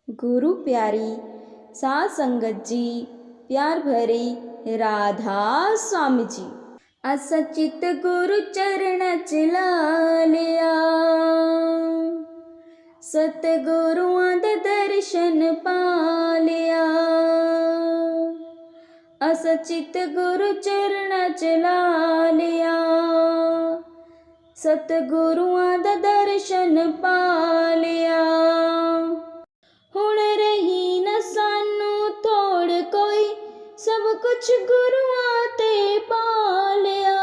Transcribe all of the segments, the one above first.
गुरु प्यारी साध संगत जी, प्यार भरी राधा स्वामी जी। असा चित गुरु चरण ला लिया, सतगुरुआं दा दर्शन पा लिया। असा चित गुरु चरण ला लिया, सतगुरुआं दा दर्शन पा लिया। हुण रही न सानू थोड़ कोई, सब कुछ गुरुआं ते पा लिया।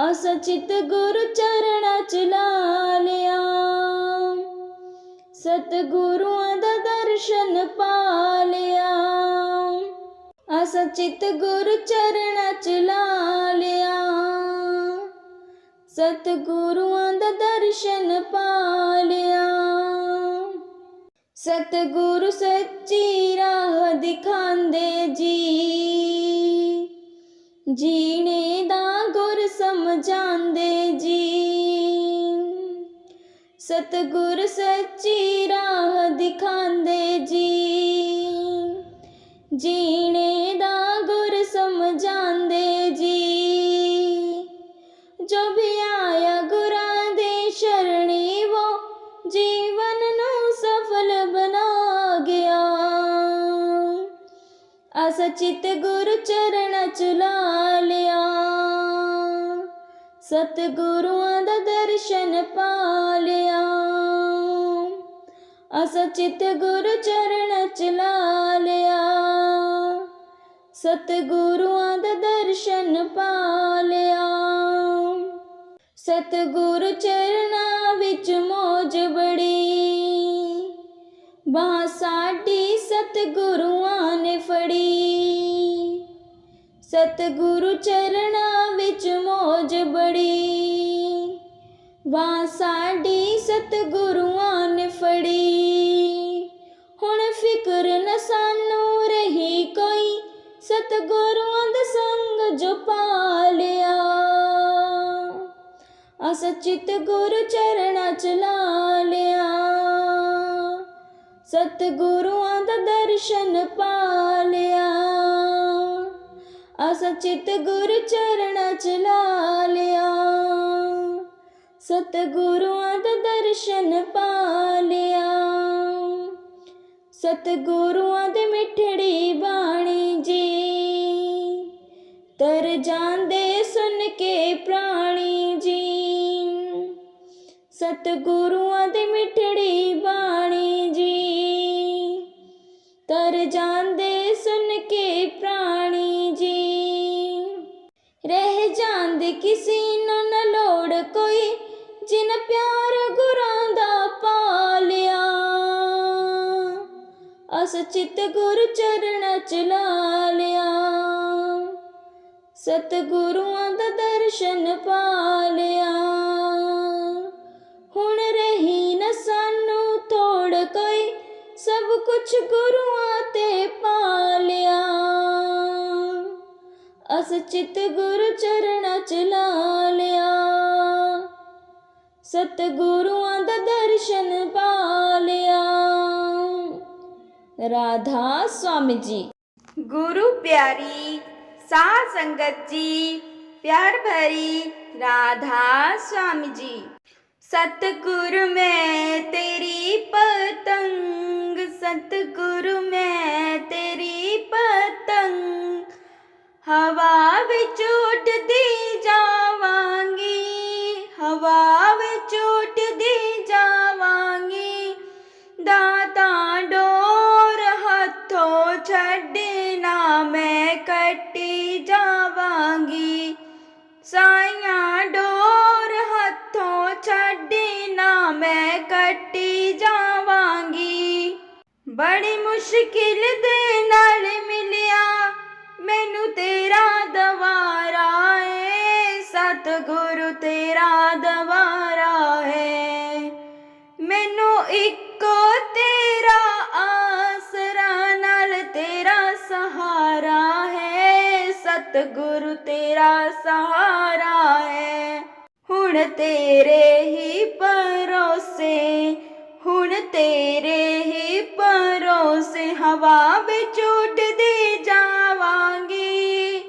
असा चित गुरु चरणां च ला लिया, सतगुरुआं दा दर्शन पा लिया। असा चित गुरु चरणां च ला लिया, सतगुरुआं दा दर्शन पा लिया। सतगुरु सच्ची राह दिखांदे जी, जीने दा गुर समझांदे जी। सतगुरु सच्ची राह दिखांदे जी, जीने दा गुर समझांदे जी। जो भी आया गुरां दे शरणी, वो जीवन नू सफल बना गया। असा चित गुरु चरणां च ला लिया, सतगुरुआं दा दर्शन पा लिया। असा चित गुरु चरणां च ला लिया, सतगुरुआं दा दर्शन पा लिया। सतगुरु चरणां विच मौज बड़ी, बांह साडी सतगुरुआं ने फड़ी। सतगुरु चरणां विच मौज बड़ी, बांह साडी सतगुरुआं ने फड़ी। हुण फिकर न सानू रही कोई, सतगुरुआं दा संग जो पा लिया। असा चित गुरु चरणां च ला लिया, सतगुरुआं दा दर्शन पा लिया। असा चित गुरु चरणां च ला लिया, सतगुरुआं दा दर्शन पा लिया। सतगुरुआं दे मिठड़ी बाणी जी, तर जांदे सुन के प्राणी जी। सतगुरुआं दे मिठड़ी बाणी जी, तर जांदे सुन के प्राणी जी। रह जांदे किसी नू न लोड़ कोई, जिन प्यार गुरां दा पा लिया। असा चित गुरु चरणां च ला लिया, सतगुरुआं दा दर्शन पा लिया। हुण रही न सानू थोड़ कोई, सब कुछ गुरुआं ते पा लिया। असा चित गुरु चरणां च ला लिया, सतगुरुआं दा दर्शन पा लिया। राधा स्वामी जी। गुरु प्यारी साध संगत जी, प्यार भरी राधा स्वामी जी। सतगुरु मैं तेरी पतंग, सतगुरु मैं तेरी पतंग। हवा विच उड़दी जावांगी, हवा विच उड़दी जावांगी। दाता डोर हथों छड्डना मैं कट्टी जावांगी। साइयां डोर हथों छड्डना मैं कट्टी जावांगी। बड़ी मुश्किल दे नाल मिलिया मैनू तेरा दवारा है, सतगुरु तेरा दवारा है। मैनू इको तेरा आसरा, नाल तेरा सहारा है, सतगुरु तेरा सहारा है। हुण तेरे ही भरोसे, हुण तेरे ही भरोसे हवा विच उड़दी जावांगी।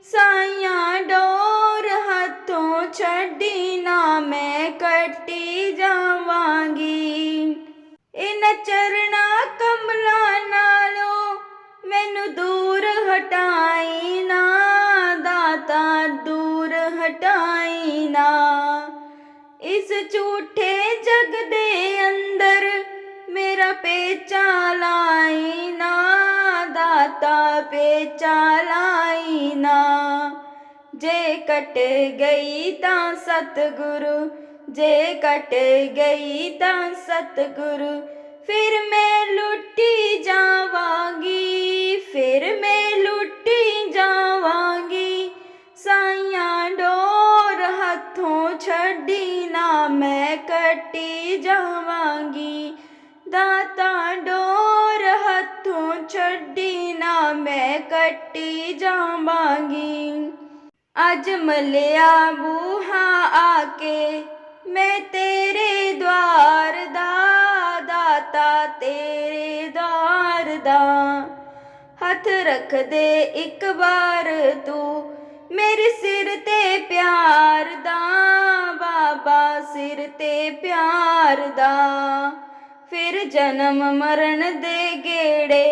साइयां डोर हथों छड्डी ना मैं कट्टी जावांगी। इन्हां चरना कमला नालों मैनू दूर हटाई ना, दाता दूर हटाई ना। इस झूठे जग दे अंदर मेरा पेचा लाई ना, दाता पेचा लाई ना। जे कट गई तां सतगुरु, जे कट गई तां सतगुरु, फिर मैं लुटी जावांगी, फिर मैं लुटी जावांगी। साइयां डोर हथों छड्डी ना मैं कट्टी जावांगी। दाता डोर हथों छड्डी ना मैं कट्टी जावांगी। अज मलिया बूहा आके मैं तेरे द्वार दा, दाता तेरे द्वार दा। हथ रख दे एक बार तू मेरे सिर ते प्यार दा, बाबा सिर ते प्यार दा। फिर जन्म मरण दे गेड़े,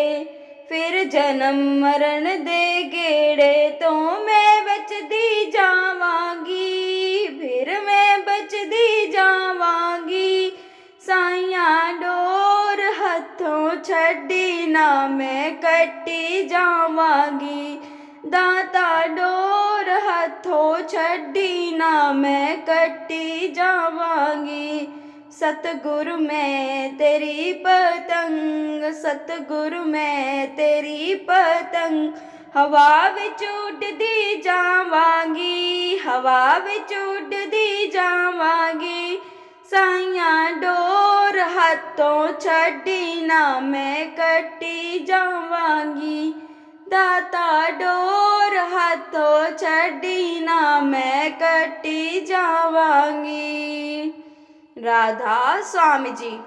फिर जन्म मरण दे गेड़े तो मैं बचदी जावांगी, फिर मैं बचदी जावांगी। साइयां डोर हथों छड्डी ना मैं कट्टी जावांगी। दाता डोर हथों छड्डी ना मैं कट्टी जावांगी। सतगुरु मैं तेरी पतंग, सतगुरु मैं तेरी पतंग, हवा विच उड़दी जावांगी, हवा विच उड़दी जावांगी। साइयां डोर हथों छड्डी ना मैं कट्टी जावांगी। दाता डोर हथों छड्डी ना मैं कट्टी जावांगी। राधा स्वामी जी।